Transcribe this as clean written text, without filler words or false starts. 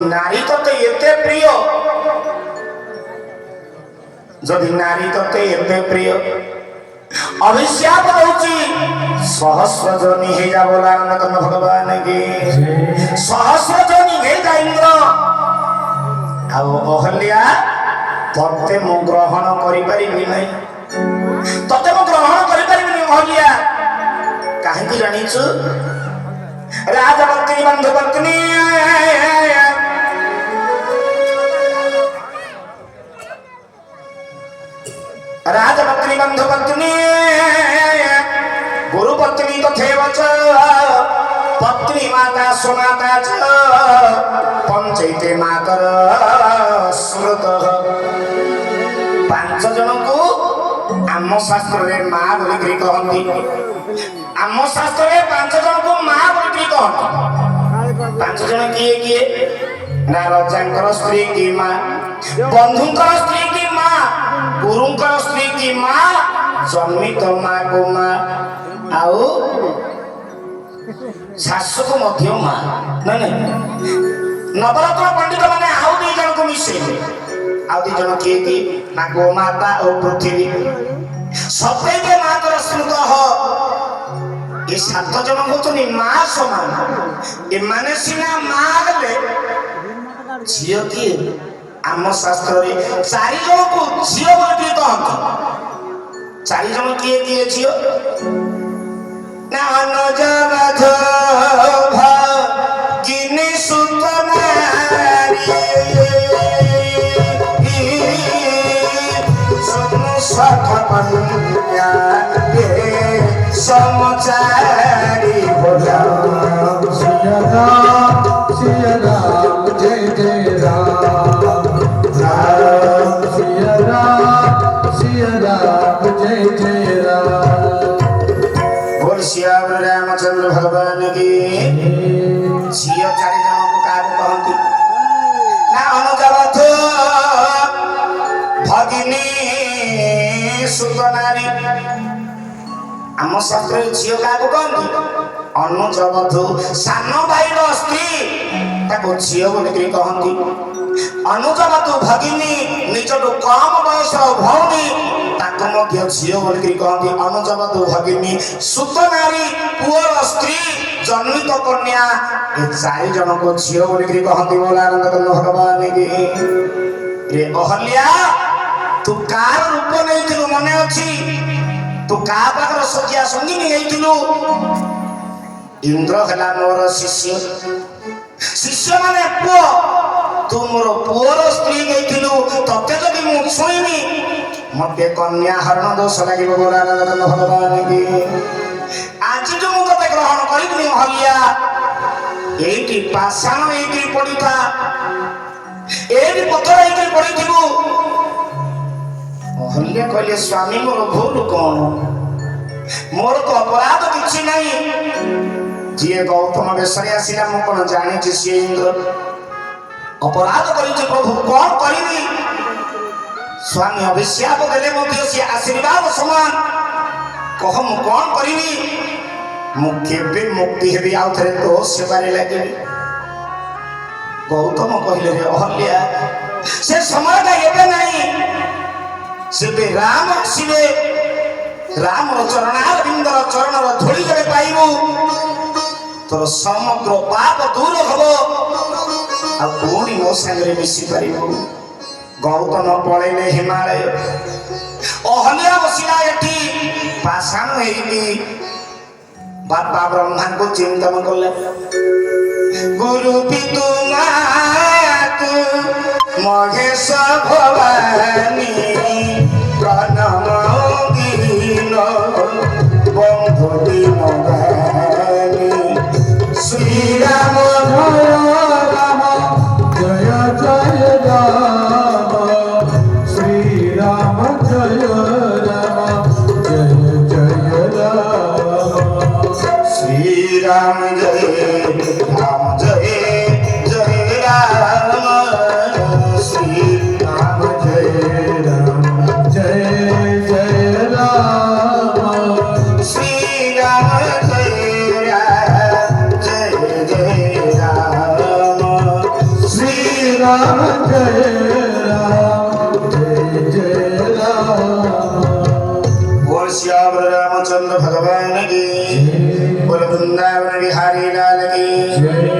नारी तत्व एते प्रिय जदि नारी तत्व एते प्रिय अभिशाप होची सहस्र जनी हे जा बोला नंदन भगवान के सहस्र जनी हे जा इंद्र आ अहल्या तते मु ग्रहण करि परिबि नै तते मु ग्रहण करि परिबि नै अहल्या काहे कि जानिछु राजपत्नी बंधुपत्नी राजपत्नी बंधुपत्नी गुरुपत्नी तथैव च पत्नी माता सुमाता च पंचैते मातर स्मृत पांच जन को आम शास्त्र रे मां बोली कहंती आम शास्त्र रे पांच जन को मां बोली कहंती पांच जन किए किए ना राजांकर स्त्री की मां बंधुंकर स्त्री की मां गुरुंकर स्त्री की मां जन्मित मां को मां आउ शाशु को मध्य मां नहीं नवरत्न पंडित माने आउ दी जन को मिसेले आउ दी जन किए की ना गो माता और पृथ्वी सबे के मातर स्मृत हो ये सात जन होचनी मां समान ए माने सिना मां गले झियो किए आम शास्त्र रे चारि जन को झियो बोली कहंती चारि जन किए किए झियो ना अनजबध भागिनी सुतनारी सुनु सखपन्या समचारी बोला सिया राम जय जय राम राम सिया राम जय जय राम बोल श्याम रामचंद्र भगवान की झियो चारि जन को काहे कहंती ना अनुजबध भगिनी सुतनारी आम शास्त्र झियो काहे कहंती अनुजबधु सान भाई स्त्री ताको झियो बोली कहंती अनुजबधु भगिनी निजटु कम बयस भौणी ताको मध्य झियो बोली कहंती अनुजबधु भगिनी सुतनारी पुअर स्त्री जन्मित कन्या ए चारि जन को झियो बोली कहंती बोला आनंद भगवान की रे अहल्या तू कार रूप नैथिलु मने अछि तू का पाखर सजिया संगीनी नैथिलु इंद्र हला मोर शिष्य शिष्य माने पुओ तू मोर पुओर स्त्री नैथिलु तते जदि मु छुईनी मते कन्या हरण दोष लागिबो बोला आनंद भगवान की आज जो मु तते ग्रहण करिबनी हलिया एटी पाषाण एटी पडिथा एटी पत्थर एटी पडिथिबु हल्ले कहले स्वामी मोर भूल कौन मोर तो अपराध किछि नहीं जे गौतम बेसरे आसिला मु कोन जानि जे से इंद्र अपराध करिछि प्रभु कौन करिनी स्वामी अभिशाप देले मध्य से आशीर्वाद समान कह मु कौन करिनी मु केबे मुक्ति हेबी आउ थरे तो सेवारे लागे गौतम कहले रे अहल्या से समय का एबे नहीं सेबे राम आसिले राम चरणार बिंदर चरणर धूली जबे पाइबु तोर समग्र पाप दूर हबो आ कोणी मो संगे मिसी पारिबु गौतम पळेले हिमालय अहल्या बसिला एठी पाषाण हेइबी बाबा ब्रह्मा को चिंतन करले गुरु पितु मातु महेश भवानी प्रणम दीन बंधु दीन श्री राम जय जय राम श्री राम जय राम जय जय राम श्री राम जय जय राम जय राम बोल श्याम रामचंद्र भगवान की, बोल वृंदावन बिहारी लाल की।